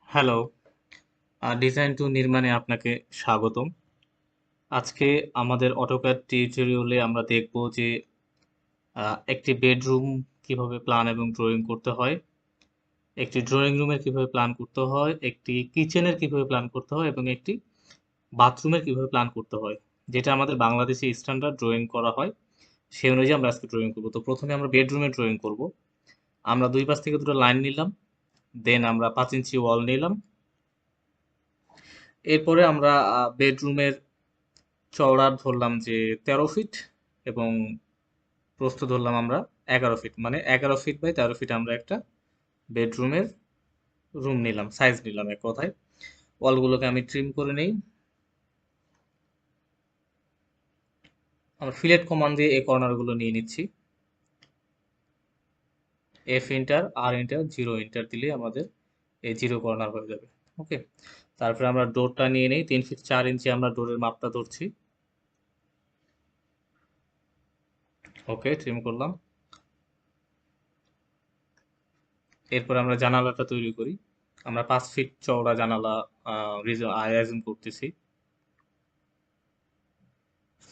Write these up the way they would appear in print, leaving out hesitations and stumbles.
Hello, design টু নির্মাণে আপনাকে স্বাগতম। আজকে আমাদের অটোক্যাড টিউটোরিয়ালে আমরা দেখব যে একটি বেডরুম কিভাবে প্ল্যান এবং ড্রয়িং করতে হয়, একটি ড্রয়িং রুমের কিভাবে প্ল্যান করতে হয়, একটি কিচেনের কিভাবে প্ল্যান করতে হয় এবং একটি বাথরুমের কিভাবে প্ল্যান করতে হয়। যেটা আমাদের বাংলাদেশি স্ট্যান্ডার্ড ড্রয়িং করা হয়, সেই অনুযায়ী আমরা আজকে ড্রয়িং করব। তো প্রথমে আমরা বেডরুমের ড্রয়িং করব। আমরা দুই পাশ থেকে দুটো লাইন নিলাম, দেন আমরা 5 ইঞ্চি ওয়াল নিলাম। এরপরে আমরা বেডরুমের চওড়া ধরলাম যে 13 ফিট এবং প্রস্থ ধরলাম আমরা 11 ফিট, মানে 11 ফিট বাই 13 ফিট আমরা একটা বেডরুমের রুম নিলাম, সাইজ নিলাম এক কথায়। ওয়ালগুলোকে আমি ট্রিম করে নেই। আমরা ফিলেট কমান্ড দিয়ে এই কর্নারগুলো নিয়ে নিচ্ছি। F enter, R enter, 0 enter দিলে আমাদের এই 0 কর্নার হয়ে যাবে। ওকে, তারপরে আমরা ডোরটা নিয়ে নেই। 3 ফিট 4 ইঞ্চি আমরা ডোরের মাপটা ধরছি। ওকে, ট্রিম করলাম। এরপর আমরা জানালাটা তৈরি করি। আমরা 5 ফিট চওড়া জানালা আয়োজন করতেছি।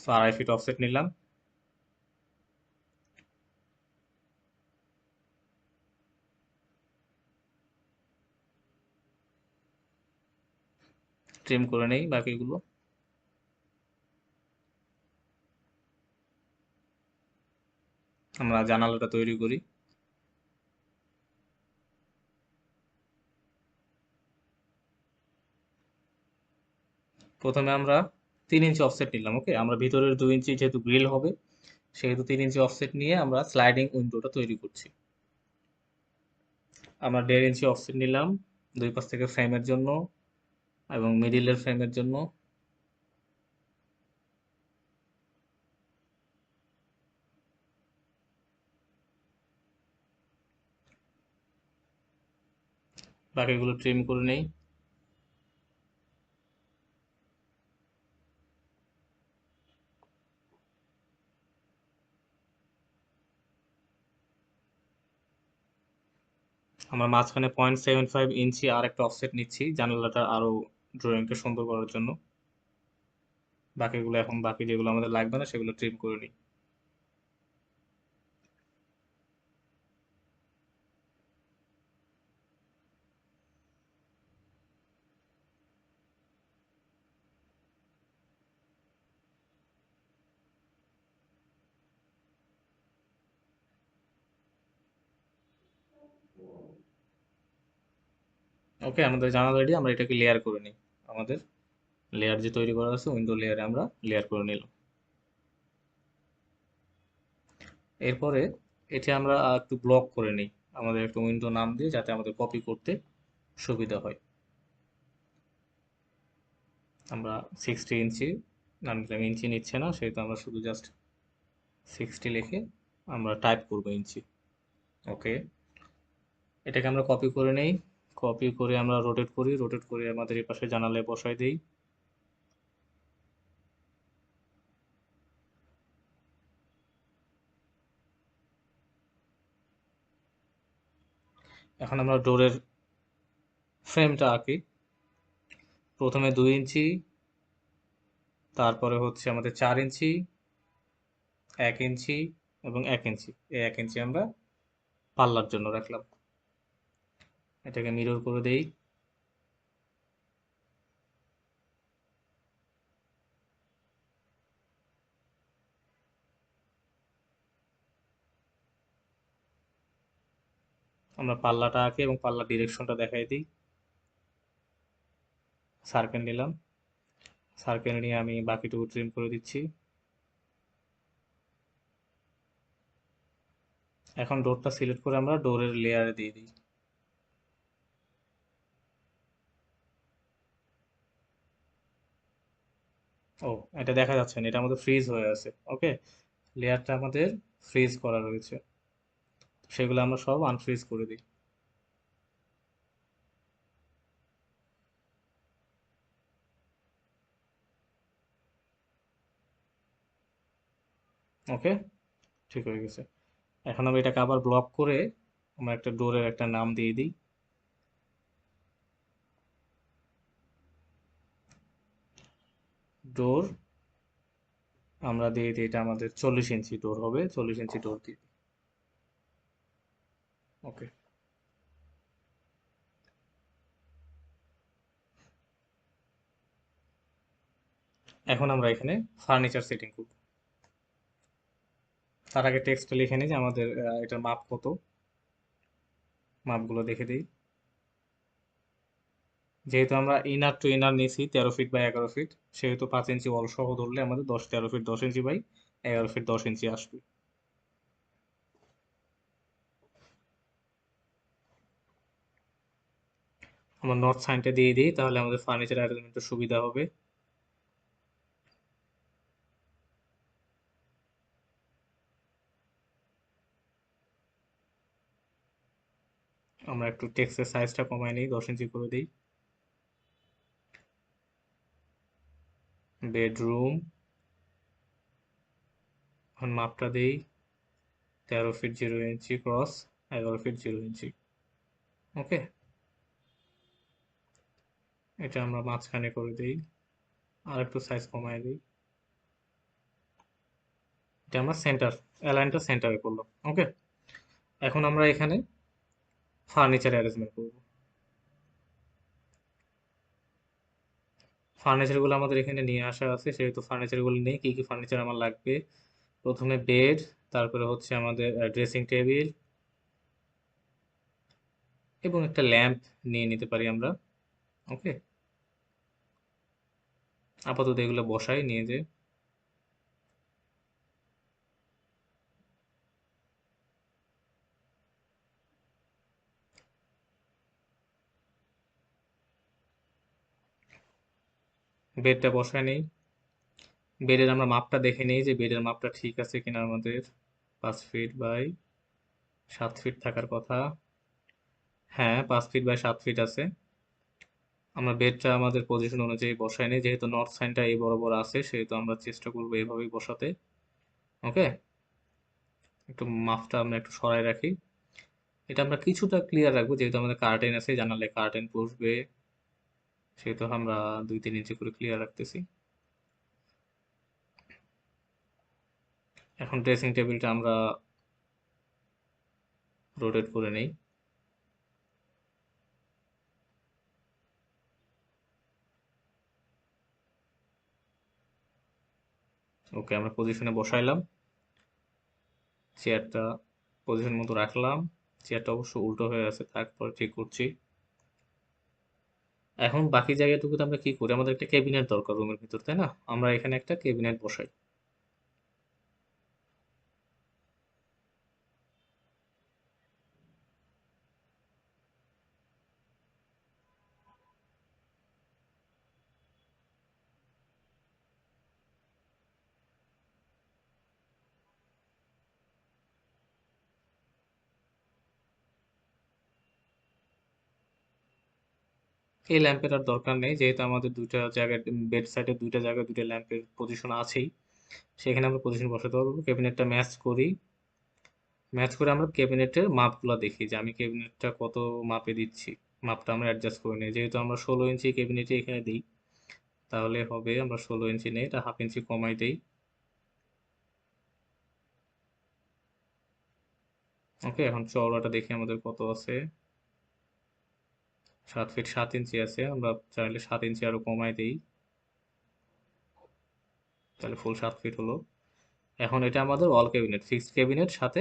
2.5 ফিট অফসেট নিলাম। ট্রিম করে নেই বাকিগুলো। আমরা জানালাটা তৈরি করি। প্রথমে আমরা 3 ইঞ্চি অফসেট নিলাম। ওকে, আমরা ভিতরের 2 ইঞ্চি যেহেতু গ্রিল হবে, সেহেতু 3 ইঞ্চি অফসেট নিয়ে আমরা স্লাইডিং উইন্ডোটা তৈরি করছি। আমরা 1.5 ইঞ্চি অফসেট নিলাম দুই পাশ থেকে ফ্রেমের জন্য এবং মিডিলের ফ্রেমের জন্য। বাকিগুলো ট্রিম করে নেই। আমরা মাঝখানে 0.75 ইঞ্চি আর একটা অফসেট নিচ্ছি জানালাটা আরো ড্রয়িংকে সুন্দর করার জন্য। বাকিগুলো এখন, বাকি যেগুলো আমাদের লাগবে না সেগুলো ট্রিম করে নিই। ওকে, আমাদের জানালা রেডি। আমরা এটাকে লেয়ার করে নিই। আমাদের লেয়ার যে তৈরি করা আছে উইন্ডো লেয়ারে আমরা লেয়ার করে নিলাম। এরপরে এটা আমরা একটু ব্লক করে নিই আমাদের একটা উইন্ডো নাম দিয়ে, যাতে আমাদের কপি করতে সুবিধা হয়। আমরা 60 ইঞ্চি নাম দিলাম, ইঞ্চি নিচ্ছে না সেহেতু আমরা শুধু জাস্ট 60 লিখে আমরা টাইপ করবো ইঞ্চি। ওকে, এটাকে আমরা কপি করে নেই। কপি করে আমরা রোটেট করি, রোটেট করে আমাদের এই পাশে জানালায় বসাই দিই। এখন আমরা ডোরের ফ্রেমটা আঁকি। প্রথমে 2 ইঞ্চি, তারপরে হচ্ছে আমাদের 4 ইঞ্চি, 1 ইঞ্চি এবং 1 ইঞ্চি। এই 1 ইঞ্চি আমরা পাল্লার জন্য রাখলাম। এটাকে মিরর করে দেই। আমরা পাল্লাটা আঁকি এবং পাল্লার ডিরেকশনটা দেখাই দিই। সার্কেল নিলাম। সার্কেল নিয়ে আমি বাকিটুকু ট্রিম করে দিচ্ছি। এখন ডোরটা সিলেক্ট করে আমরা ডোরের লেয়ারে দিয়ে দিই। ও, এটা দেখা যাচ্ছে না, এটা আমাদের ফ্রিজ হয়ে আছে। ওকে, লেয়ারটা আমাদের ফ্রিজ করা রয়েছে, সেগুলো আমরা সব আনফ্রিজ করে দিই। ওকে, ঠিক হয়ে গেছে। এখন আমরা এটাকে আবার ব্লক করে আমরা একটা ডোরের একটা নাম দিয়ে দিই। ডোর আমরা দিয়ে দিই, এটা আমাদের 40 ইঞ্চি ডোর হবে, 40 ইঞ্চি ডোর দিই। ওকে, এখন আমরা এখানে ফার্নিচার সেটিং করব। তার আগে টেক্সটে লিখে নিই যে আমাদের এটার মাপ কত, মাপগুলো দেখে দিই। যেহেতু আমরা ইনার টু ইনার নিয়েছি 13 ফিট বাই 11 ফিট, সেহেতু 5 ইঞ্চি ওয়াল সহ ধরলে আমাদের 13 ফিট 10 ইঞ্চি বাই 11 ফিট 10 ইঞ্চি আসবে। আমরা নর্থ সাইনটা দিয়ে দিই, তাহলে আমাদের ফার্নিচার অ্যারেঞ্জমেন্টের সুবিধা হবে। আমরা একটু টেক্সটের সাইজটা কমাই নিই, 10 ইঞ্চি করে দিই। বেডরুম, এখন মাপটা দিই 13 ফিট 0 ইঞ্চি ক্রস 11 ফিট 0 ইঞ্চি। ওকে, এটা আমরা মাঝখানে করে দিই, আর একটু সাইজ কমাই দিই। এটা আমরা সেন্টার, অ্যালাইনটা সেন্টারে করলাম। ওকে, এখন আমরা এখানে ফার্নিচার অ্যারেঞ্জমেন্ট করব। ফার্নিচারগুলো আমাদের এখানে নিয়ে আসা আছে, সেহেতু ফার্নিচারগুলো নেই। কি কি ফার্নিচার আমার লাগবে? প্রথমে বেড, তারপরে হচ্ছে আমাদের ড্রেসিং টেবিল এবং একটা ল্যাম্প নিয়ে নিতে পারি আমরা। ওকে, আপাতত এগুলো বসাই নিয়ে যে। বেডটা বসাই নেই। বেডের আমরা মাপটা দেখে নেই যে বেডের মাপটা ঠিক আছে কিনা আমাদের। 5 ফিট বাই 7 ফিট থাকার কথা। হ্যাঁ, 5 ফিট বাই 7 ফিট আছে। আমরা বেডটা আমাদের পজিশন অনুযায়ী বসাই নিই, যেহেতু নর্থ সাইনটা এই বরাবর আছে, সেহেতু আমরা চেষ্টা করবো এইভাবেই বসাতে। ওকে, একটু মাপটা আমরা একটু সরাই রাখি। এটা আমরা কিছুটা ক্লিয়ার রাখবো, যেহেতু আমাদের কার্টেন আছে, জানালে কার্টেন বসবে, সেহেতু আমরা 2-3 ইঞ্চি করে ক্লিয়ার রাখতেছি। এখন ড্রেসিং টেবিলটা আমরা রোটেট করে নেই। ওকে, আমরা পজিশনে বসাইলাম, চেয়ারটা পজিশন মতো রাখলাম। চেয়ারটা অবশ্য উল্টো হয়ে আছে, তারপর ঠিক করছি। এখন বাকি জায়গাটুকুতে আমরা কি করি, আমাদের একটা কেবিনেট দরকার রুমের ভিতর, তাই না? আমরা এখানে একটা কেবিনেট বসাই। এই ল্যাম্পের আর দরকার নেই, যেহেতু আমাদের দুইটা জায়গায়, বেড সাইডে দুইটা জায়গায় দুইটা ল্যাম্পের পজিশন আছেই, সেখানে আমরা পজিশন বসাতে পারবো। ক্যাবিনেটটা ম্যাচ করি, ম্যাচ করে আমরা ক্যাবিনেটের মাপগুলো দেখি যে আমি ক্যাবিনেটটা কত মাপে দিচ্ছি। মাপটা আমরা অ্যাডজাস্ট করে নিই, যেহেতু আমরা 16 ইঞ্চি ক্যাবিনেটে এখানে দিই, তাহলে হবে আমরা 16 ইঞ্চি নেই, এটা হাফ ইঞ্চি কমাই দেই। ওকে, এখন চওড়াটা দেখি আমাদের কত আছে। 7 ফিট 7 ইঞ্চি আছে, আমরা চাইলে 7 ইঞ্চি আরো কমাই দিই, তাহলে ফুল 7 ফিট হলো। এখন এটা আমাদের ওয়াল ক্যাবিনেট, ফিক্সড ক্যাবিনেট, সাথে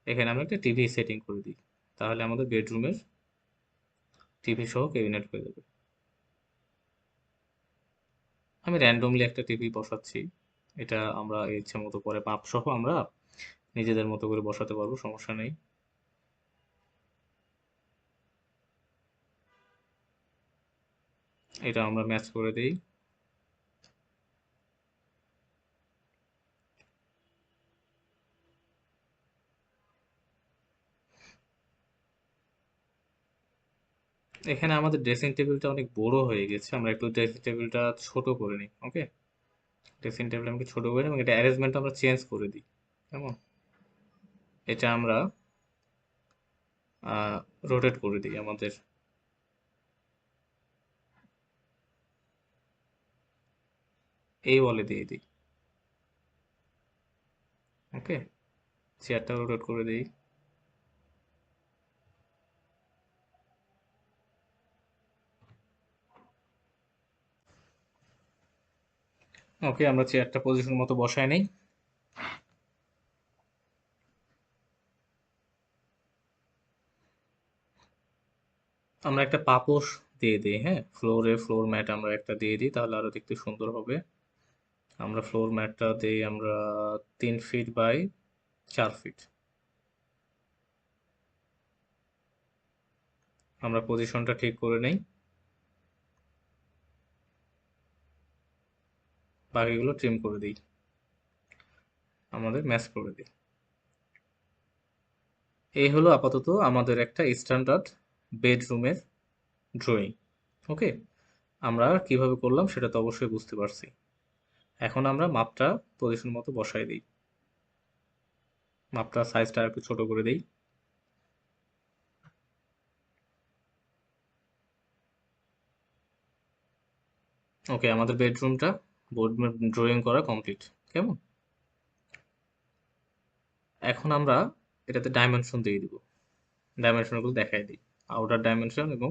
এখানে আমরা একটা টিভি সেটিং করে দিই, তাহলে আমাদের বেডরুমের টিভি সহ ক্যাবিনেট হয়ে যাবে। আমি র্যান্ডমলি একটা টিভি বসাচ্ছি, এটা আমরা ইচ্ছে মতো করে মাপ সহ আমরা নিজেদের মতো করে বসাতে পারবো, সমস্যা নেই। এটা আমরা ম্যাচ করে দিই। এখানে আমাদের ড্রেসিং টেবিলটা অনেক বড় হয়ে গেছে, আমরা একটু ড্রেসিং টেবিলটা ছোট করে নিই। ওকে, ড্রেসিং টেবিল আমাকে ছোট করে নিই এবং এটা অ্যারেঞ্জমেন্ট আমরা চেঞ্জ করে দিই। কেমন, এটা আমরা রোটেট করে দিই আমাদের। এই ওয়ালে দিয়ে দিই। ওকে, চেয়ারটা রোটেট করে দিই। ওকে, আমরা চেয়ারটা পজিশন মতো বসায় নেই। আমরা একটা পাপোশ দিয়ে দিই, হ্যাঁ, ফ্লোর ম্যাট আমরা একটা দিয়ে দিই, তাহলে আরো দেখতে সুন্দর হবে। আমরা ফ্লোর ম্যাটটা দিই আমরা 3 ফিট বাই 4 ফিট। আমরা পজিশনটা ঠিক করে নেই, বাকিগুলো ট্রিম করে দিই, আমাদের ম্যাচ করে দিই। এই হলো আপাতত আমাদের একটা স্ট্যান্ডার্ড বেডরুমের ড্রয়িং। ওকে, আমরা কিভাবে করলাম সেটা তো অবশ্যই বুঝতে পারছি। এখন আমরা মাপটা পজিশন মতো বসাই দিই, মাপটা সাইজটা একটু ছোট করে দিই। ওকে, আমাদের বেডরুমটা ড্রয়িং করা কমপ্লিট। কেমন? এখন আমরা এটাতে ডাইমেনশন দিয়ে দিব, ডাইমেনশনগুলো দেখাই দিই। আউটার ডাইমেনশন এবং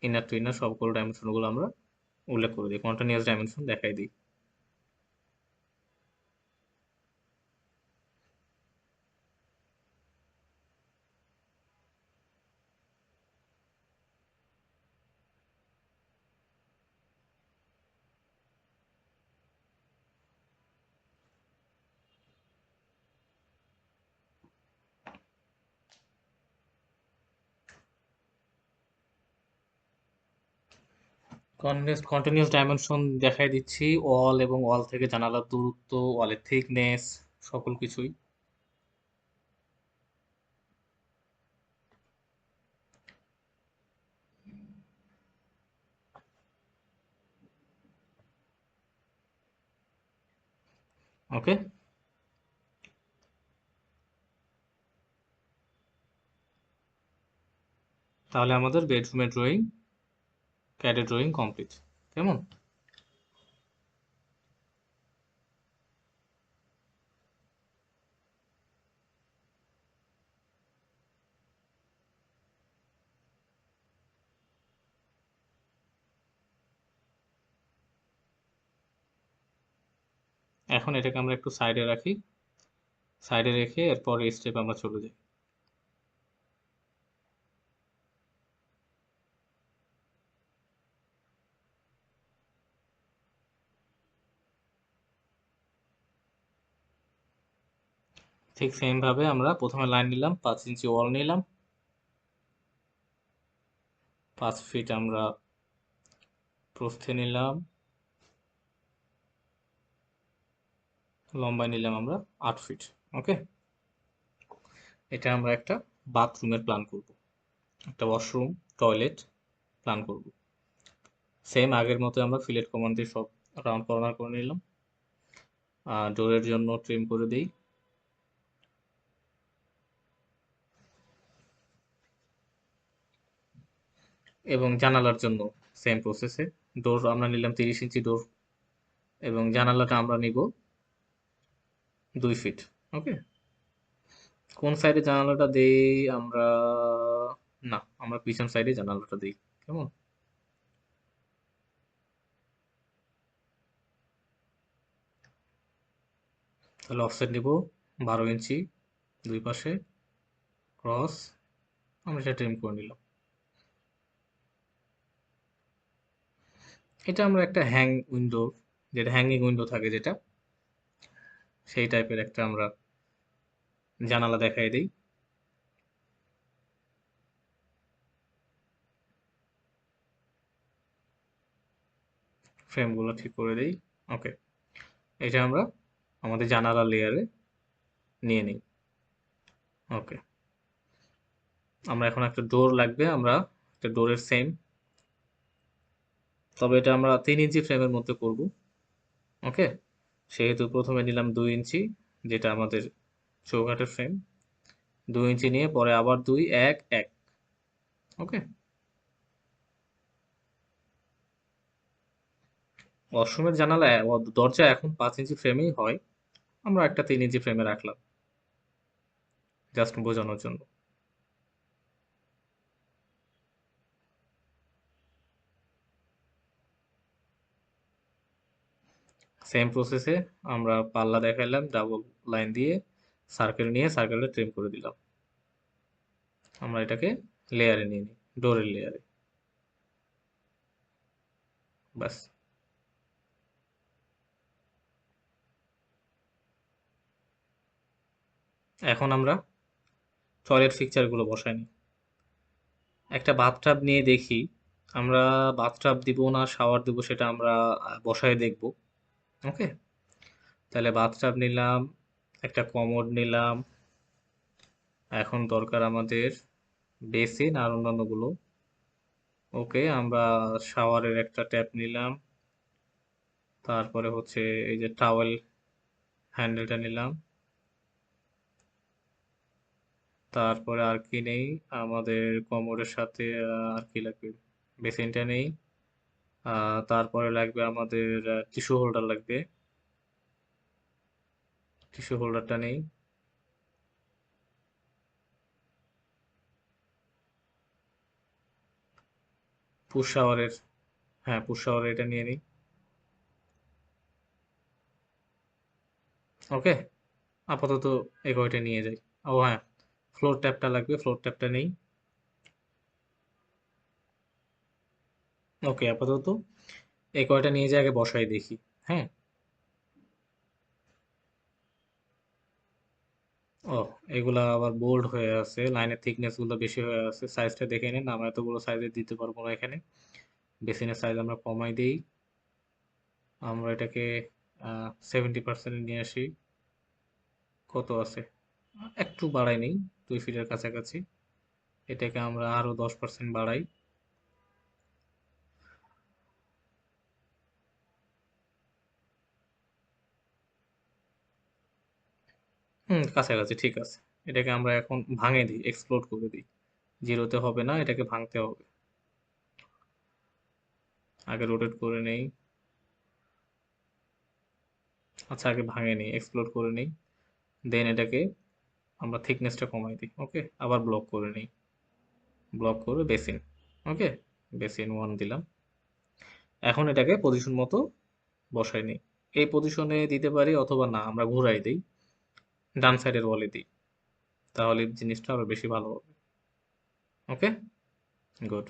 ইনার টু ইনার সবগুলো ডাইমেনশনগুলো আমরা উল্লেখ করে দিই, কন্টিনিউয়াস ডাইমেনশন দেখাই দিই। কন্টিনিউয়াস ডাইমেনশন দেখাই দিচ্ছি, ওয়াল এবং ওয়াল থেকে জানালার দূরত্ব, ওয়ালের থিকনেস, সকল কিছুই। ওকে, তাহলে আমাদের বেডরুমের ড্রয়িং, ক্যাডের ড্রয়িং কমপ্লিট। কেমন? এখন এটাকে আমরা একটু সাইডে রাখি, সাইডে রেখে এরপর স্টেপ আমরা চলে যাই। ঠিক সেম ভাবে আমরা প্রথমে লাইন নিলাম, 5 ইঞ্চি ওয়াল নিলাম, 5 ফিট আমরা প্রস্থে নিলাম, লম্বায় নিলাম আমরা 8 ফিট। ওকে, এটা আমরা একটা বাথরুমের প্ল্যান করব, একটা ওয়াশরুম, টয়লেট প্ল্যান করব। সেম আগের মতো আমরা ফিলেট কমান্ড দিয়ে সব রাউন্ড কর্নার করে নিলাম। ডোরের জন্য ট্রিম করে দিই, এবং জানালার জন্য সেম প্রসেসে ডোর আমরা নিলাম 30 ইঞ্চি ডোর, এবং জানালাটা আমরা নিব 2 ফিট। ওকে, কোন সাইডে জানালাটা দেই আমরা? না, আমরা পিছন সাইডে জানালাটা দিই। কেমন? তাহলে অফসেট নিব 12 ইঞ্চি, দুই পাশে ক্রস, আমরা সেটা ট্রিম করে নিলাম। এটা আমরা একটা উইন্ডো, যেটা হ্যাঙ্গিং উইন্ডো থাকে যেটা, সেই টাইপের একটা আমরা জানালা দেখাই দিই। ফ্রেমগুলো ঠিক করে দিই। ওকে, এটা আমরা আমাদের জানালা লেয়ারে নিয়ে নিই। ওকে, আমরা এখন একটা ডোর লাগবে, আমরা একটা ডোরের সেম, তবে এটা আমরা 3 ইঞ্চি ফ্রেমের মধ্যে করব। ওকে, সেহেতু প্রথমে নিলাম 2 ইঞ্চি, যেটা আমাদের চৌকাঠের ফ্রেম, 2 ইঞ্চি নিয়ে পরে আবার 2, 1, 1। ওকে, ওয়াশরুমের জানালা দরজা এখন 5 ইঞ্চি ফ্রেমেই হয়, আমরা একটা 3 ইঞ্চি ফ্রেমে রাখলাম জাস্ট বোঝানোর জন্য। সেম প্রসেসে আমরা পাল্লা দেখাইলাম ডাবল লাইন দিয়ে, সার্কেল নিয়ে সার্কেলটা ট্রিম করে দিলাম। আমরা এটাকে লেয়ারে নিয়ে নিই, ডোরের লেয়ারে। ব্যাস। এখন আমরা টয়লেট ফিকচারগুলো বসাই নিই। একটা বাথটাব নিয়ে দেখি, আমরা বাথটাব দিব না শাওয়ার দিব সেটা আমরা বসায় দেখব। ওকে, তাহলে বাথটাব নিলাম, একটা কমোড নিলাম। এখন দরকার আমাদের বেসিন আর অন্যান্যগুলো। ওকে, আমরা শাওয়ারের একটা ট্যাপ নিলাম, তারপরে হচ্ছে এই যে টাওয়েল হ্যান্ডেলটা নিলাম, তারপরে আর কি নেই আমাদের কমোডের সাথে, আর কি লাগবে, বেসিনটা নেই, তারপরে লাগবে আমাদের টিস্যু হোল্ডার লাগবে, টিস্যু হোল্ডারটা নেই। পুশ শাওয়ারের, হ্যাঁ পুশ শাওয়ারের এটা নিয়ে নিই। ওকে, আপাতত এই কয়টা নিয়ে যাই। ও হ্যাঁ, ফ্লোর ট্যাপটা লাগবে, ফ্লোর ট্যাপটা নেই। ওকে, আপাতত এই কয়টা নিয়ে যাই, আগে বসাই দেখি। হ্যাঁ। ও, এগুলা আবার বোল্ড হয়ে আছে, লাইনের থিকনেস গুলো বেশি হয়ে আছে, সাইজটা দেখে নিন, আমরা এতগুলো সাইজে দিতে পারবো না এখানে। বেসিনের সাইজ আমরা কমাই দিই, আমরা এটাকে 70% নিয়ে আসি। কত আছে, একটু বাড়াই নেই, 2 ফিটের কাছাকাছি। এটাকে আমরা আরো 10% বাড়াই। হুম, কাছাকাছি ঠিক আছে। এটাকে আমরা এখন ভাঙে দিই, এক্সপ্লোড করে দিই। জিরোতে হবে না, এটাকে ভাঙতে হবে। আগে রোটেট করে নেই। আচ্ছা, আগে ভাঙে নিই, এক্সপ্লোড করে নিই, দেন এটাকে আমরা থিকনেসটা কমাই দিই। ওকে, আবার ব্লক করে নিই, ব্লক করে বেসিন। ওকে, বেসিন 1 দিলাম। এখন এটাকে পজিশন মতো বসাই নিই। এই পজিশনে দিতে পারি অথবা না, আমরা ঘুরাই দিই, ডান সাইডের ওয়ালে দিই, তাহলে জিনিসটা আরো বেশি ভালো হবে। ওকে, গুড।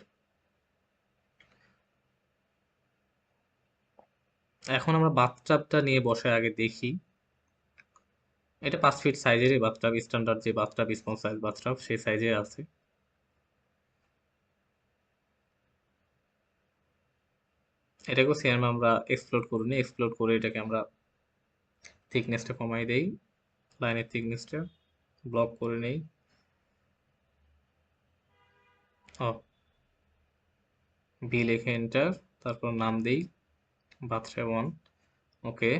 এখন আমরা বাথটাবটা নিয়ে বসে আগে দেখি। এটা 5 ফিট সাইজেরই বাথটাব, স্ট্যান্ডার্ড যে বাথটাব, স্মল সাইজ বাথটাব সেই সাইজে আছে। এটাকেও সেম আমরা এক্সপ্লোর করে নিই, এক্সপ্লোর করে এটাকে আমরা থিকনেসটা কমাই দেই, লাইনের থিকনেসটা ব্লক করে নেই। ও, বি লিখে এন্টার, তারপর নাম দেই বাথটাব 1। ওকে,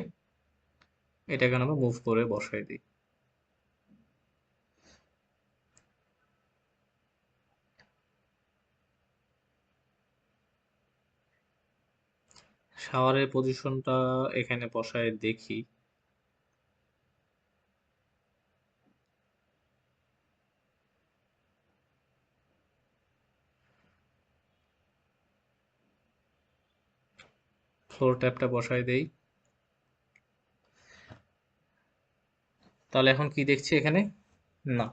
এটাকে আমরা মুভ করে বসাই দিই। শাওয়ারের পজিশনটা এখানে বসায় দেখি। ফ্লোর ট্যাপটা বসায় দেই। তাহলে এখন কি দেখছি এখানে? না,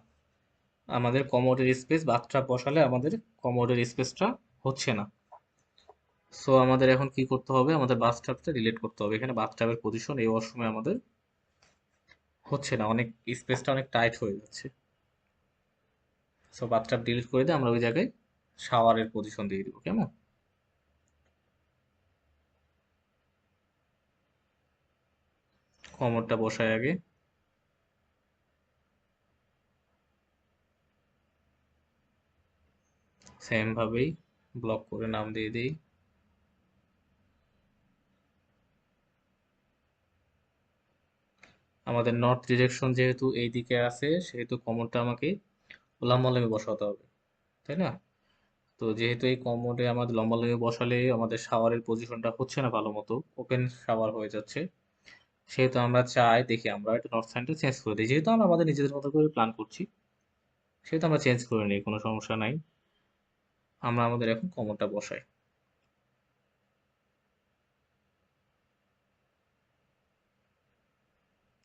আমাদের কমোডের স্পেস, বাথটাব বসালে আমাদের কমোডের স্পেসটা হচ্ছে না। সো আমাদের এখন কি করতে হবে, আমাদের বাথটাবটা ডিলিট করতে হবে। এখানে বাথটাবের পজিশন এই ওয়াশরুমে আমাদের হচ্ছে না, অনেক স্পেসটা অনেক টাইট হয়ে যাচ্ছে। সো বাথটাব ডিলিট করে দিয়ে আমরা ওই জায়গায় শাওয়ারের পজিশন দিয়ে দিব, কেমন? কমোডটা বসায় আগে, সেম ভাবেই ব্লক করে নাম দিয়ে দিই। আমাদের নর্থ ডিরেকশন যেহেতু এই দিকে আছে, সেহেতু কমোডটা আমাকে উলামলমে বসাতে হবে, তাই না? তো যেহেতু এই কমোডে আমাদের লম্বা লম্বি বসালে আমাদের শাওয়ারের পজিশনটা হচ্ছে না ভালো মতো, ওপেন শাওয়ার হয়ে যাচ্ছে, সেহেতু আমরা চাই দেখি আমরা এটা নর্থ সাইডটা চেঞ্জ করে দিই। যেহেতু আমরা আমাদের নিজেদের মতো করে প্ল্যান করছি, সেহেতু আমরা চেঞ্জ করে নিই, কোনো সমস্যা নাই। আমরা আমাদের এখন কমোডটা বসাই।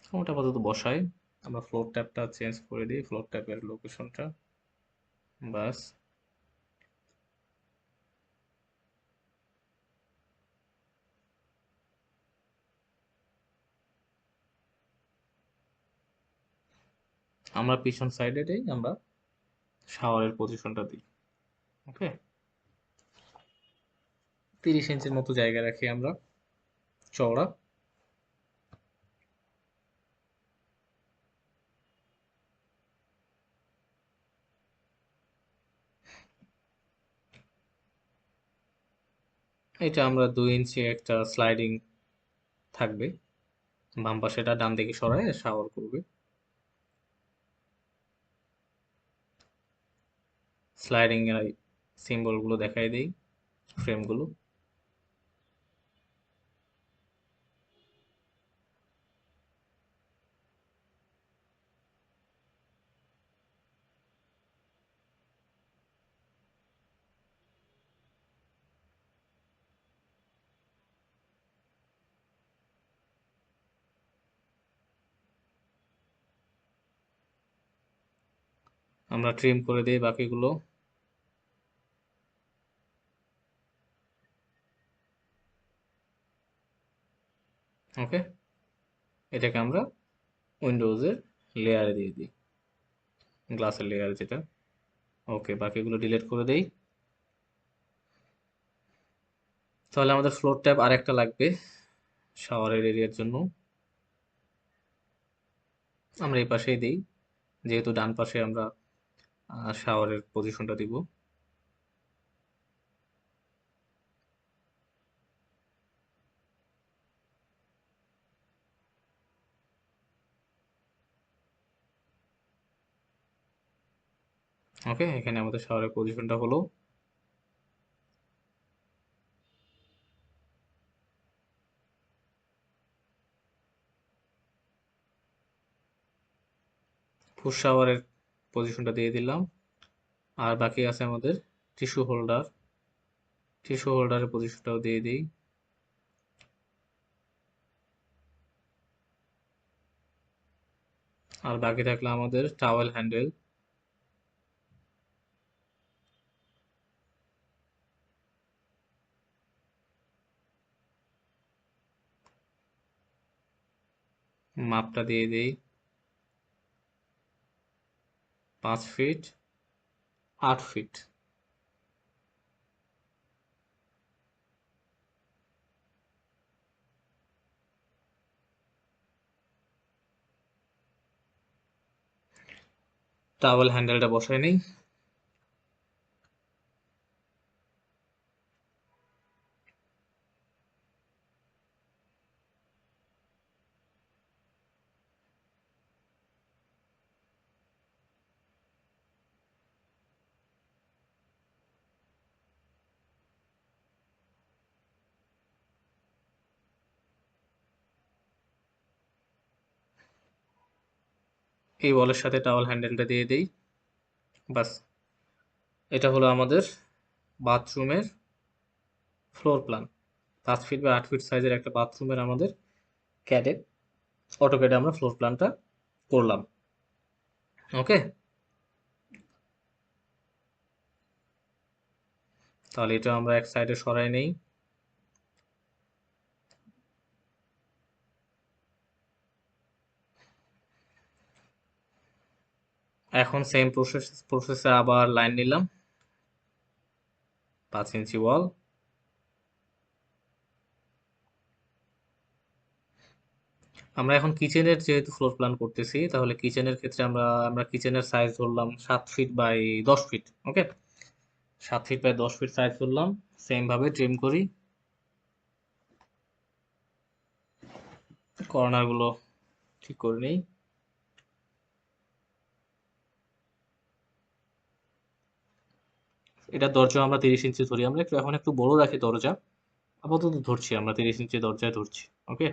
কমোডটা আপাতত বসাই। আমরা ফ্লোর ট্যাবটা চেঞ্জ করে দিই, ফ্লোর ট্যাবের লোকেশনটা। বাস। আমরা পিছন সাইডেই আমরা শাওয়ারের পজিশনটা দিই। ওকে, 30 ইঞ্চির মতো জায়গা রাখি আমরা চওড়া। এটা আমরা 2 ইঞ্চি একটা স্লাইডিং থাকবে, বাম পাশেটা ডান দিকে সরায় শাওয়ার করবে। স্লাইডিং এর সিম্বল গুলো দেখাই দেই, ফ্রেমগুলো। আমরা ট্রিম করে দিই বাকিগুলো। ওকে, এটাকে আমরা উইন্ডোজের লেয়ারে দিয়ে দিই, গ্লাসের লেয়ার যেটা। ওকে, বাকিগুলো ডিলিট করে দেই। তাহলে আমাদের ফ্লোর ট্যাব আরেকটা লাগবে শাওয়ারের এরিয়ার জন্য। আমরা এই পাশেই দিই, যেহেতু ডান পাশে আমরা শাওয়ারের পজিশনটা দিব। ওকে, এখানে আমাদের শাওয়ারের পজিশনটা হলো। ফুড শাওয়ারের পজিশনটা দিয়ে দিলাম। আর বাকি আছে আমাদের টিস্যু হোল্ডার, টিস্যু হোল্ডারের পজিশনটাও দিয়ে দিই। আর বাকি থাকলো আমাদের টাওয়েল হ্যান্ডেল। মাপটা দিয়ে দিই 5 ফিট 8 ফিট। টাওয়েল হ্যান্ডেলটা বসাই নেই। এই ওয়ালের সাথে টাওয়েল হ্যান্ডেলটা দিয়ে দিই। বাস, এটা হলো আমাদের বাথরুমের ফ্লোর প্ল্যান। 5 ফিট বা 8 ফিট সাইজের একটা বাথরুমের আমাদের ক্যাডে, অটোক্যাডে আমরা ফ্লোর প্ল্যানটা করলাম। ওকে, তাহলে এটা আমরা এক সাইডে সরাই নেই। এখন সেম প্রসেসে আবার লাইন নিলাম, 5 ইঞ্চি ওয়াল। আমরা এখন কিচেনের যেহেতু ফ্লোর প্ল্যান করতেছি, তাহলে কিচেনের ক্ষেত্রে আমরা আমরা কিচেনের সাইজ ধরলাম 7 feet by 10 feet. Okay, 7 feet by 10 feet size ধরলাম। সেম ভাবে ট্রিম করি, কর্নার গুলো ঠিক করে নিই। এটা দরজা আমরা 30 ইঞ্চি ধরি, আমরা একটু এখন একটু বড় রাখি দরজা, আপাতত ধরছি আমরা 30 ইঞ্চি দরজায় ধরছি। ওকে,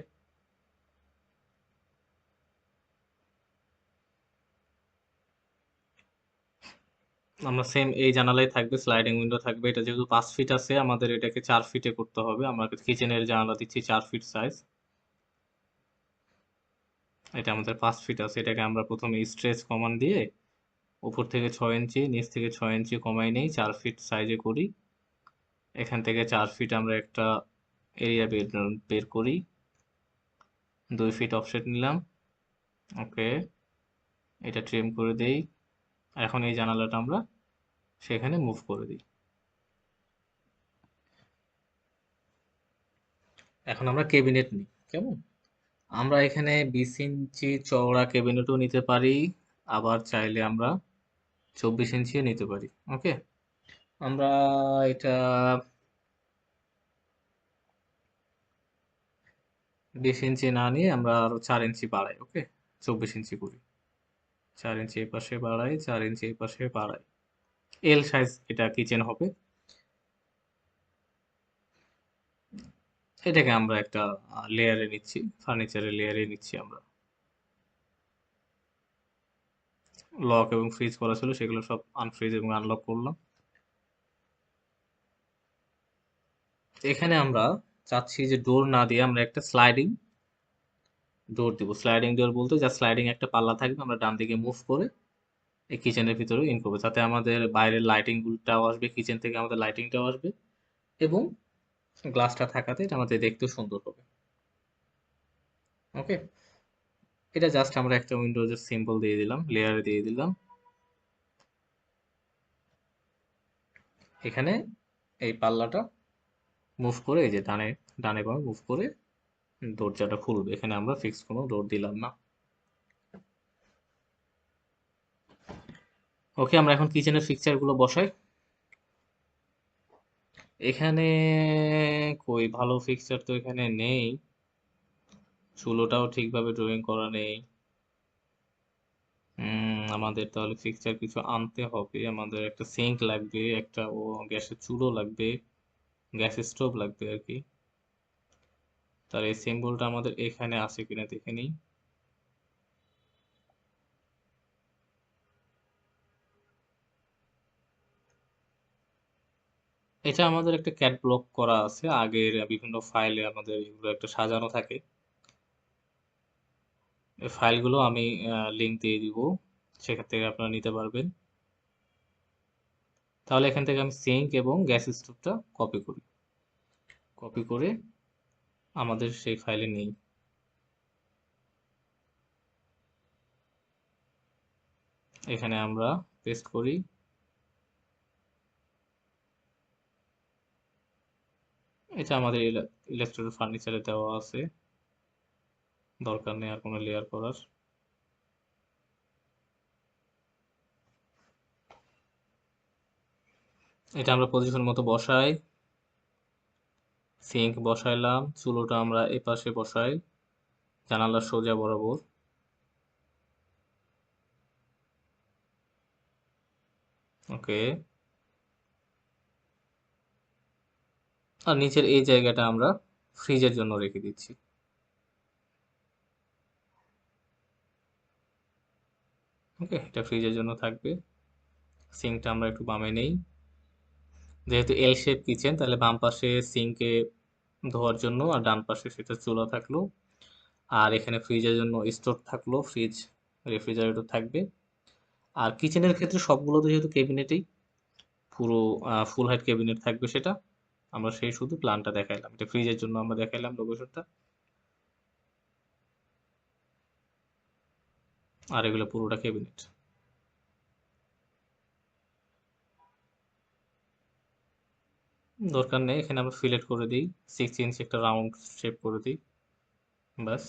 আমরা সেম এই জানালাই থাকবে, স্লাইডিং উইন্ডো থাকবে। এটা যেহেতু 5 ফিট আছে, আমাদের এটাকে 4 ফিটে করতে হবে। আমরা কিচেনের জানালা দিচ্ছি 4 ফিট সাইজ। এটা আমাদের 5 ফিট আছে, এটাকে আমরা প্রথমে স্ট্রেচ কমান দিয়ে উপর থেকে 6 ইঞ্চি, নিচ থেকে 6 ইঞ্চি কমাই নেই, 4 ফিট সাইজে করি। এখান থেকে 4 ফিট আমরা একটা এরিয়া বের বের করি, 2 ফিট অফসেট নিলাম। ওকে, এটা ট্রিম করে দেই। এখন এই জানালাটা আমরা সেখানে মুভ করে দিই। এখন আমরা কেবিনেট নিই, কেমন? আমরা এখানে 20 ইঞ্চি চওড়া ক্যাবিনেটও নিতে পারি, আবার চাইলে আমরা 24 ইঞ্চিও নিতে পারি। ওকে, আমরা এটা 20 ইঞ্চি না নিয়ে আমরা আরো 4 ইঞ্চি বাড়াই। ওকে, 24 ইঞ্চি করি। 4 ইঞ্চি এ পাশে বাড়াই, 4 ইঞ্চি এ পাশে বাড়াই। এল সাইজ এটা কিচেন হবে। এটাকে আমরা একটা লেয়ারে নিচ্ছি, ফার্নিচারের লেয়ারে নিচ্ছি আমরা। লক এবং ফ্রিজ করা ছিল, সেগুলো সব আনফ্রিজ এবং আনলক করলাম। এখানে আমরা চাচ্ছি যে ডোর না দিয়ে আমরা একটা স্লাইডিং ডোর দিব। স্লাইডিং ডোর বলতে যা স্লাইডিং একটা পাল্লা থাকবে, আমরা ডান দিকে মুভ করে এই কিচেনের ভিতরে ইন করবো, যাতে আমাদের বাইরের লাইটিংটাও আসবে, কিচেন থেকে আমাদের লাইটিংটাও আসবে, এবং গ্লাসটা থাকাতে এটা আমাদের দেখতেও সুন্দর হবে। ওকে, এটা জাস্ট আমরা একটা উইন্ডোজের সিম্বল দিয়ে দিলাম, লেয়ারে দিয়ে দিলাম। এখানে এই পাল্লাটা মুভ করে, এই যে ডানে ডানে বামে মুভ করে দরজাটা খুলবে। এখানে আমরা ফিক্স কোনো ডোর দিলাম না। ওকে, আমরা এখন কিচেনের ফিক্সচার গুলো বসাই। এখানে কই ভালো ফিক্সচার তো এখানে নেই, চুলোটাও ঠিকভাবে ড্রয়িং করা নেই। আমাদের তাহলে ফিক্সচার কিছু আনতে হবে। আমাদের একটা সিঙ্ক লাগবে, একটা গ্যাসের চুলো লাগবে, গ্যাস স্টোভ লাগবে আর কি। তার এই সিম্বলটা আমাদের এখানে আছে কিনা দেখে নিই। এটা আমাদের একটা ক্যাট ব্লক করা আছে, আগের বিভিন্ন ফাইলে আমাদের এগুলো একটা সাজানো থাকে। এই ফাইলগুলো আমি লিংক দিয়ে দিব, সেখান থেকে আপনারা নিতে পারবেন। তাহলে এখান থেকে আমি সিঙ্ক এবং গ্যাস স্টোভটা কপি করি, কপি করে আমাদের সেই ফাইলে নেই। এখানে আমরা পেস্ট করি। এটা আমাদের ইলাস্ট্রেটর ফার্নিচারে দেওয়া আছে, দরকার নেই আর কোনো লেয়ার করার। এটা আমরা পজিশন মতো বসাই, সিঙ্ক বসাইলাম, চুলোটা আমরা এ পাশে বসাই, জানালার সোজা বরাবর। ওকে, আর নিচের এই জায়গাটা আমরা ফ্রিজের জন্য রেখে দিচ্ছি। ওকে, এটা ফ্রিজের জন্য থাকবে। সিঙ্কটা আমরা একটু বামে নেই, যেহেতু এল শেপ কিচেন, তাহলে বাম পাশে সিঙ্কে ধোয়ার জন্য, আর ডান পাশে সেটা চুলা থাকলো। আর এখানে ফ্রিজের জন্য স্টোর থাকলো, ফ্রিজ রেফ্রিজারেটর থাকবে। আর কিচেনের ক্ষেত্রে সবগুলোতে যেহেতু ক্যাবিনেটেই, পুরো ফুল হাইট ক্যাবিনেট থাকবে সেটা। আমরা সেই শুধু প্ল্যানটা দেখাইলাম, এটা ফ্রিজের জন্য আমরা দেখাইলাম লোকেশনটা। আর এগুলো পুরোটা ক্যাবিনেট। দরকার নেই, এখানে আমরা ফিলেট করে দিই, 6 ইঞ্চি একটা রাউন্ড শেপ করে দিই, ব্যাস।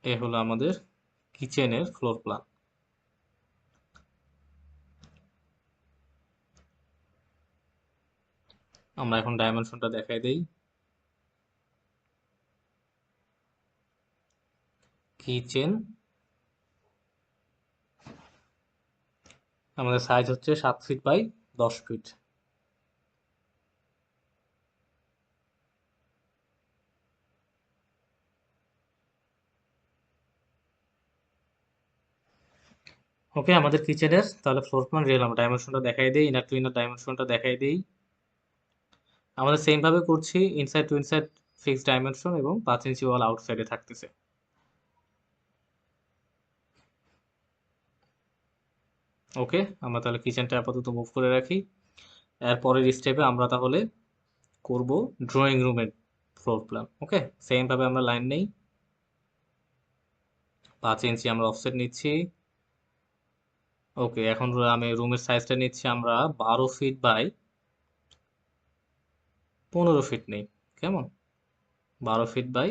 এ হলো আমাদের কিচেনের ফ্লোর প্ল্যান। আমরা এখন ডাইমেনশনটা দেখাই দেই। কিচেন আমাদের সাইজ হচ্ছে 7 ফিট বাই 10 ফিট। ওকে, আমাদের কিচেনের তাহলে ফ্লোর প্ল্যান রিয়েল, আমরা ডাইমেনশনটা দেখাই দিই, ইনার টু ইনার ডাইমেনশনটা দেখাই দিই। আমাদের সেম ভাবে করছি, inside two inside fixed dimension এবং 5 ইঞ্চি ওয়াল আউটসাইডে থাকতেছে। ওকে, আমরা তাহলে কিচেনটা আপাতত মুভ করে রাখি। এর পরের স্টেপে আমরা তাহলে করব ড্রয়িং রুমের ফ্লোর প্ল্যান। ওকে, সেম ভাবে আমরা লাইন নেই, 5 ইঞ্চি আমরা অফসেট নিচ্ছি। ওকে, এখন আমি রুমের সাইজটা নিচ্ছি আমরা 12 ফিট বাই 15 ফিট নেই, কেমন? 12 ফিট বাই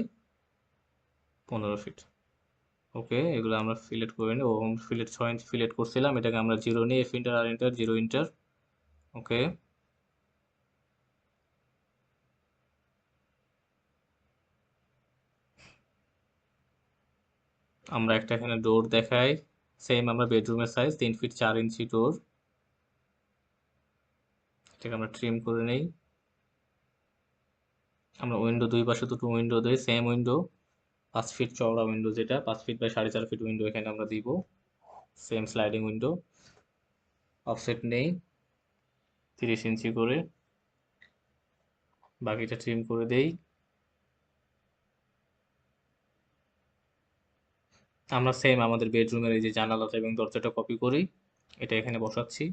15 ফিট। ওকে, এগুলো আমরা ফিলেট করে নিই। ও, ফিলেট 6 ইঞ্চি ফিলেট করছিলাম, এটাকে আমরা জিরো নিই, এফ ইন্টার আর ইন্টার, জিরো ইন্টার। ওকে, আমরা একটা এখানে ডোর দেখাই। সেম আমরা বেডরুমের সাইজ 3 ফিট 4 ইঞ্চি ডোর, এটাকে আমরা ট্রিম করে নেই। আমরা উইন্ডো দুই পাশে দুটো উইন্ডো দিই, সেম উইন্ডো 5 ফিট চওড়া উইন্ডো, যেটা 5 ফিট বাই 4.5 ফিট উইন্ডো এখানে আমরা দিব, সেম স্লাইডিং উইন্ডো। অফসেট নেই, 30 ইঞ্চি করে, বাকিটা ট্রিম করে দেই। আমরা সেম আমাদের বেডরুমের এই যে জানালাটা এবং দরজাটা কপি করি, এটা এখানে বসাচ্ছি।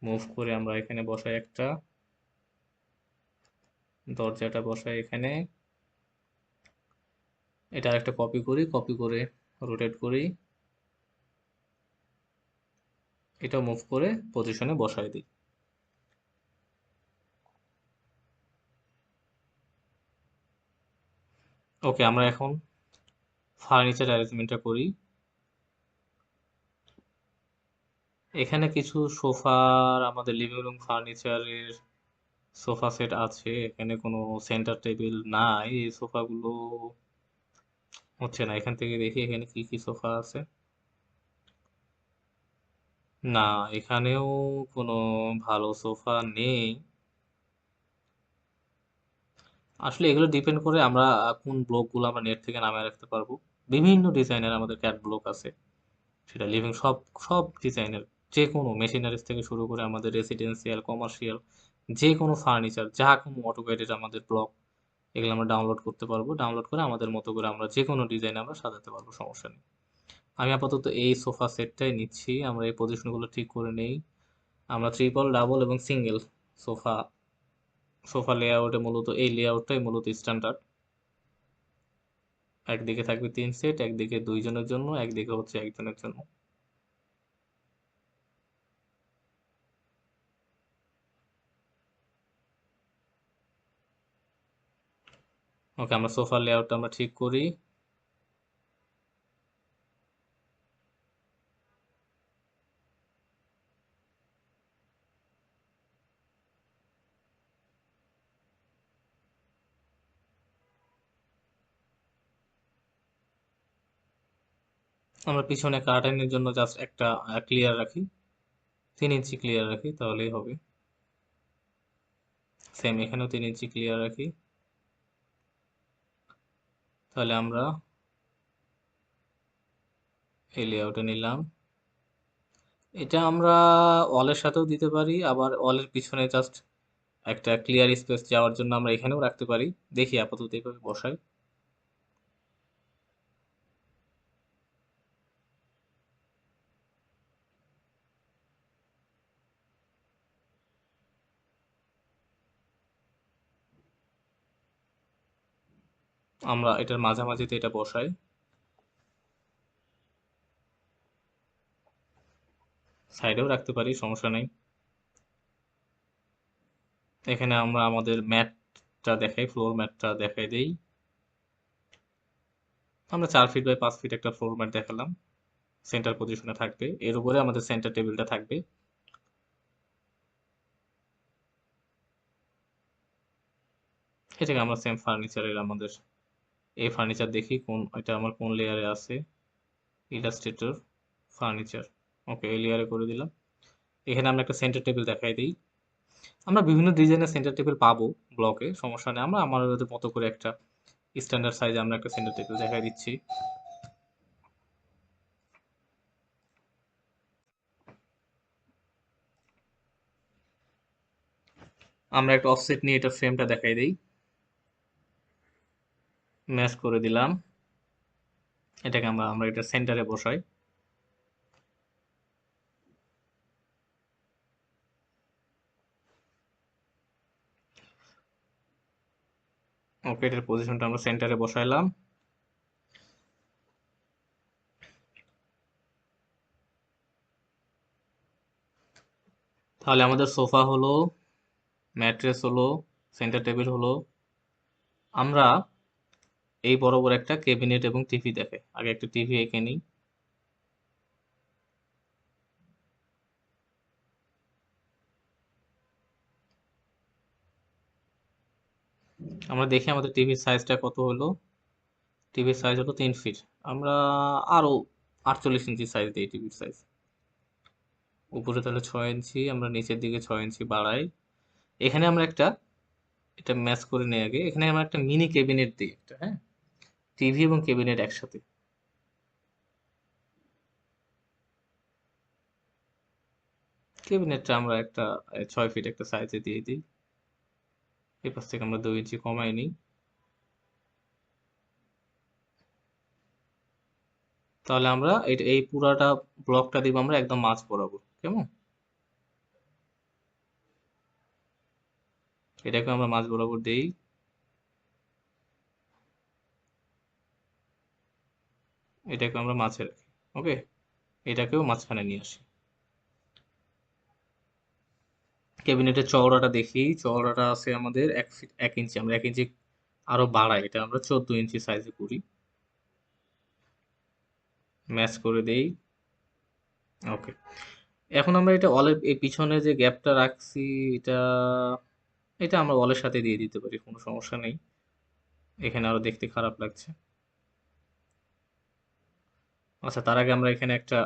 মুভ করে আমরা এখানে বসাই একটা, দরজাটা বসাই এখানে, এটা একটা কপি করি, কপি করে রোটেট করি, এটা মুভ করে পজিশনে বসাই দিই। ওকে, আমরা এখন ফার্নিচার অ্যারেঞ্জমেন্টটা করি। এখানে কিছু সোফার, আমাদের লিভিং রুম ফার্নিচারের সোফা সেট আছে, এখানে কোনো সেন্টার টেবিল নাই, এই সোফাগুলো হচ্ছে না। এখান থেকে দেখি এখানে কি কি সোফা আছে। না, এখানেও কোনো ভালো সোফা নেই। আসলে এগুলো ডিপেন্ড করে আমরা কোন ব্লকগুলো আমরা নেট থেকে নামিয়ে রাখতে পারবো। বিভিন্ন ডিজাইনের আমাদের ক্যাট ব্লক আছে, সেটা লিভিং সব সব ডিজাইনের, যে কোনো মেশিনারিজ থেকে শুরু করে আমাদের রেসিডেন্সিয়াল কমার্শিয়াল যে কোনো ফার্নিচার, যা কোনো অটোকেটেড আমাদের ব্লক, এগুলো আমরা ডাউনলোড করতে পারবো। ডাউনলোড করে আমাদের মতো করে আমরা যে কোনো ডিজাইন আমরা সাজাতে পারবো, সমস্যা নেই। আমি আপাতত এই সোফা সেটটাই নিচ্ছি, আমরা এই পজিশনগুলো ঠিক করে নেই। আমরা ট্রিপল, ডাবল এবং সিঙ্গেল সোফা, সোফা লেআউটে মূলত এই লেআউটটাই মূলত স্ট্যান্ডার্ড। একদিকে থাকবে 3 সেট, একদিকে দুইজনের জন্য, একদিকে হচ্ছে একজনের জন্য। ওকে, আমরা সোফার লেআউটটা আমরা ঠিক করি। আমরা পিছনে কার্টেনের জন্য জাস্ট একটা ক্লিয়ার রাখি, 3 ইঞ্চি ক্লিয়ার রাখি, তাহলেই হবে। সেম এখানেও 3 ইঞ্চি ক্লিয়ার রাখি, তাহলে আমরা এই লেআউটে নিলাম। এটা আমরা ওয়ালের সাথেও দিতে পারি, আবার ওয়ালের পিছনে জাস্ট একটা ক্লিয়ার স্পেস যাওয়ার জন্য আমরা এখানেও রাখতে পারি। দেখি আপাতত এইভাবে বসাই। আমরা এটার মাঝামাঝিতে এটা বসাই, সাইডেও রাখতে পারি, সমস্যা নেই। এখানে আমরা আমাদের ম্যাটটা দেখাই, ফ্লোর ম্যাটটা দেখাই দেই। আমরা 4 ফিট বাই 5 ফিট একটা ফ্লোর ম্যাট দেখালাম, সেন্টার পজিশনে থাকবে, এর উপরে আমাদের সেন্টার টেবিলটা থাকবে। এটাকে আমরা সেম ফার্নিচারের আমাদের এই ফার্নিচার দেখি কোন এটা আমার কোন লেয়ারে আছে, ইলাস্ট্রেটর। ফার্নিচার। ওকে, এই লেয়ারে করে দিলাম। এখানে আমরা একটা সেন্টার টেবিল দেখাই দিই। আমরা বিভিন্ন ডিজাইনের সেন্টার টেবিল পাবো ব্লকে, সমস্যা নেই। আমরা আমাদের মতো করে একটা স্ট্যান্ডার্ড সাইজে আমরা একটা সেন্টার টেবিল দেখাই দিচ্ছি। আমরা একটা অফসেট নিয়ে এটা ফ্রেমটা দেখাই দিই। ম্যাচ করে দিলাম। এটাকে আমরা আমরা এটা সেন্টারে বসাই। ওকে, এটার পজিশনটা আমরা সেন্টারে বসাইলাম। তাহলে আমাদের সোফা হলো, ম্যাট্রেস হলো, সেন্টার টেবিল হলো। আমরা এই বরাবর একটা ক্যাবিনেট এবং টিভি দেখাই। আগে একটা টিভি এঁকে নিই। আমরা দেখি আমাদের টিভির সাইজটা কত হলো। টিভির সাইজ হলো 3 ফিট। আমরা আরো 48 ইঞ্চি সাইজ দিই টিভির সাইজ। উপরে তাহলে 6 ইঞ্চি, আমরা নিচের দিকে 6 ইঞ্চি বাড়াই। এখানে আমরা একটা, এটা ম্যাচ করে নেই আগে। এখানে আমরা একটা মিনি ক্যাবিনেট দিই একটা, হ্যাঁ, টিভি এবং ক্যাবিনেট একসাথে। ক্যাবিনেটটা আমরা একটা 6 ফিট একটা সাইজে দিয়ে দিই। এই পাশ থেকে আমরা 2 ইঞ্চি কমাই নিই। তাহলে আমরা এই পুরাটা ব্লকটা দিব আমরা একদম মাঝ বরাবর, কেমন? এটাকে আমরা মাঝ বরাবর দেই। এটাকে আমরা মাঝে রাখি। ওকে, এটাকেও মাঝখানে নিয়ে আসি। ক্যাবিনেটের চওড়াটা দেখি। চওড়াটা আছে আমাদের 1 ফিট 1 ইঞ্চি। আমরা 1 ইঞ্চি আরো বাড়াই, এটা আমরা 14 ইঞ্চি সাইজে করি। ম্যাচ করে দেই। ওকে, এখন আমরা এটা ওয়ালের এই পিছনে যে গ্যাপটা রাখছি, এটা এটা আমরা ওয়ালের সাথে দিয়ে দিতে পারি, কোনো সমস্যা নেই। এখানে আরো দেখতে খারাপ লাগছে। আচ্ছা, তার আগে আমরা এখানে একটা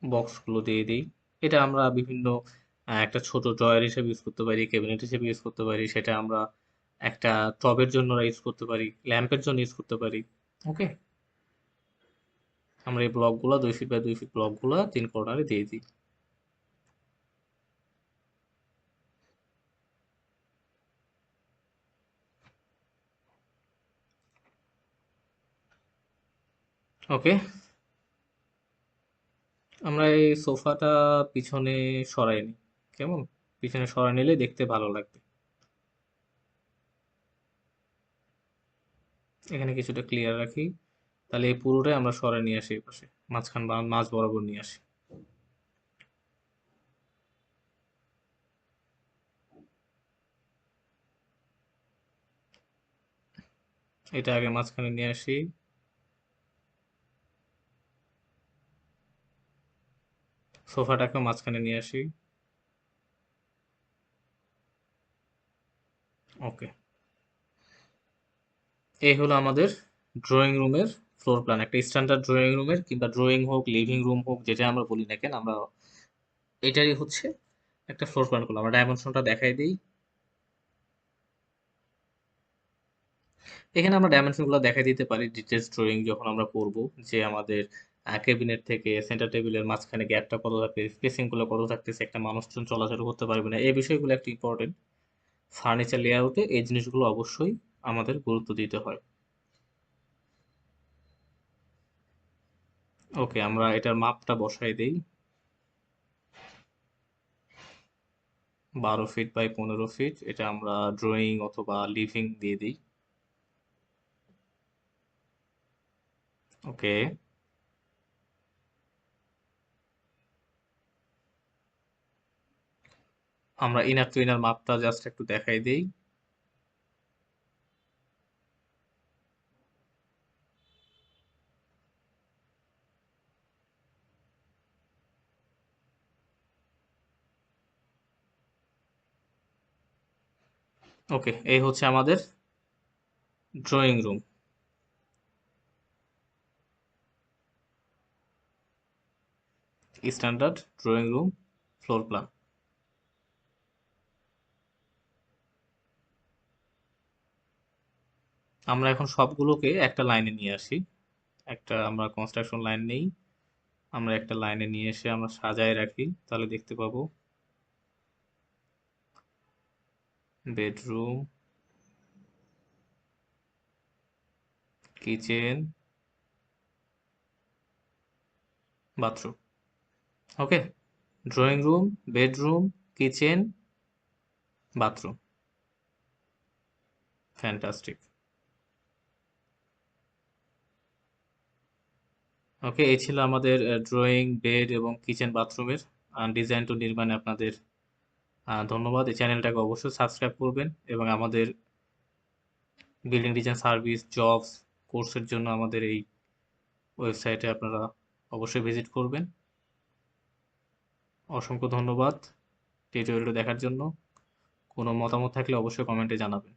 বক্সগুলো দিয়ে দিই। এটা আমরা বিভিন্ন একটা ছোট ড্রয়ার হিসেবে ইউজ করতে পারি, ক্যাবিনেট হিসেবে ইউজ করতে পারি। সেটা আমরা একটা টবের জন্য ইউজ করতে পারি, ল্যাম্পের জন্য ইউজ করতে পারি। ওকে, আমরা এই ব্লকগুলো 2 ফিট বাই 2 ফিট ব্লকগুলো 3 কর্নারে দিয়ে দিই। ওকে, আমরা এই সোফাটা পিছনে সরাই নিই, কেমন? পিছনে সরাই নিলে দেখতে ভালো লাগবে। এখানে কিছুটা ক্লিয়ার রাখি। তাহলে এই পুরোটাই আমরা সরাই নিয়ে আসি এই পাশে, মাঝখান বা মাঝ বরাবর নিয়ে আসি। এটা আগে মাঝখানে নিয়ে আসি। সোফাটাকে মাঝখানে নিয়ে আসি। ওকে, এই হলো আমাদের ড্রয়িং রুমের ফ্লোর প্ল্যান। একটা স্ট্যান্ডার্ড ড্রয়িং রুমের, কিংবা ড্রয়িং হোক, লিভিং রুম হোক, যেটা আমরা বলি না কেন, আমরা এটারই হচ্ছে একটা ফ্লোর প্ল্যান করলাম। আমরা ডাইমেনশনটা দেখাই দিই। এখানে আমরা ডাইমেনশনগুলো দেখাই দিতে পারি ডিটেলস ড্রয়িং যখন আমরা করব, যে আমাদের ক্যাবিনেট থেকে সেন্টার টেবিলের মাঝখানে গ্যাপটা কত থাকবে, স্পেসিং গুলো কত থাকতেছে, একটা মানুষজন চলাচল করতে পারবে না, এই বিষয়গুলো একটা ইম্পর্টেন্ট। ফার্নিচার লেআউটে এই জিনিসগুলো অবশ্যই আমাদের গুরুত্ব দিতে হয়। ওকে, আমরা এটার মাপটা বসাই দেই। 12 ফিট বাই 15 ফিট, এটা আমরা ড্রয়িং অথবা লিভিং দিয়ে দিই। ওকে, আমরা ইনার টু ইনার মাপটা জাস্ট একটু দেখাই দেই। ওকে, এই হচ্ছে আমাদের drawing room. Standard drawing room floor plan. আমরা এখন সবগুলোকে একটা লাইনে নিয়ে আসি। একটা আমরা কনস্ট্রাকশন লাইন নেই, আমরা একটা লাইনে নিয়ে এসে আমরা সাজায় রাখি, তাহলে দেখতে পাবো bedroom, kitchen, bathroom. Okay, drawing room, bedroom, kitchen, bathroom. Fantastic. Okay, এই ছিল আমাদের ড্রয়িং, বেড এবং কিচেন বাথরুমের ডিজাইন টু নির্মাণে আপনাদের ধন্যবাদ। এই চ্যানেলটাকে অবশ্যই সাবস্ক্রাইব করবেন এবং আমাদের বিল্ডিং ডিজাইন সার্ভিস, জবস, কোর্সের জন্য আমাদের এই ওয়েবসাইটে আপনারা অবশ্যই ভিজিট করবেন। অসংখ্য ধন্যবাদ টিউটোরিয়ালটা দেখার জন্য। কোনো মতামত থাকলে অবশ্যই কমেন্টে জানাবেন।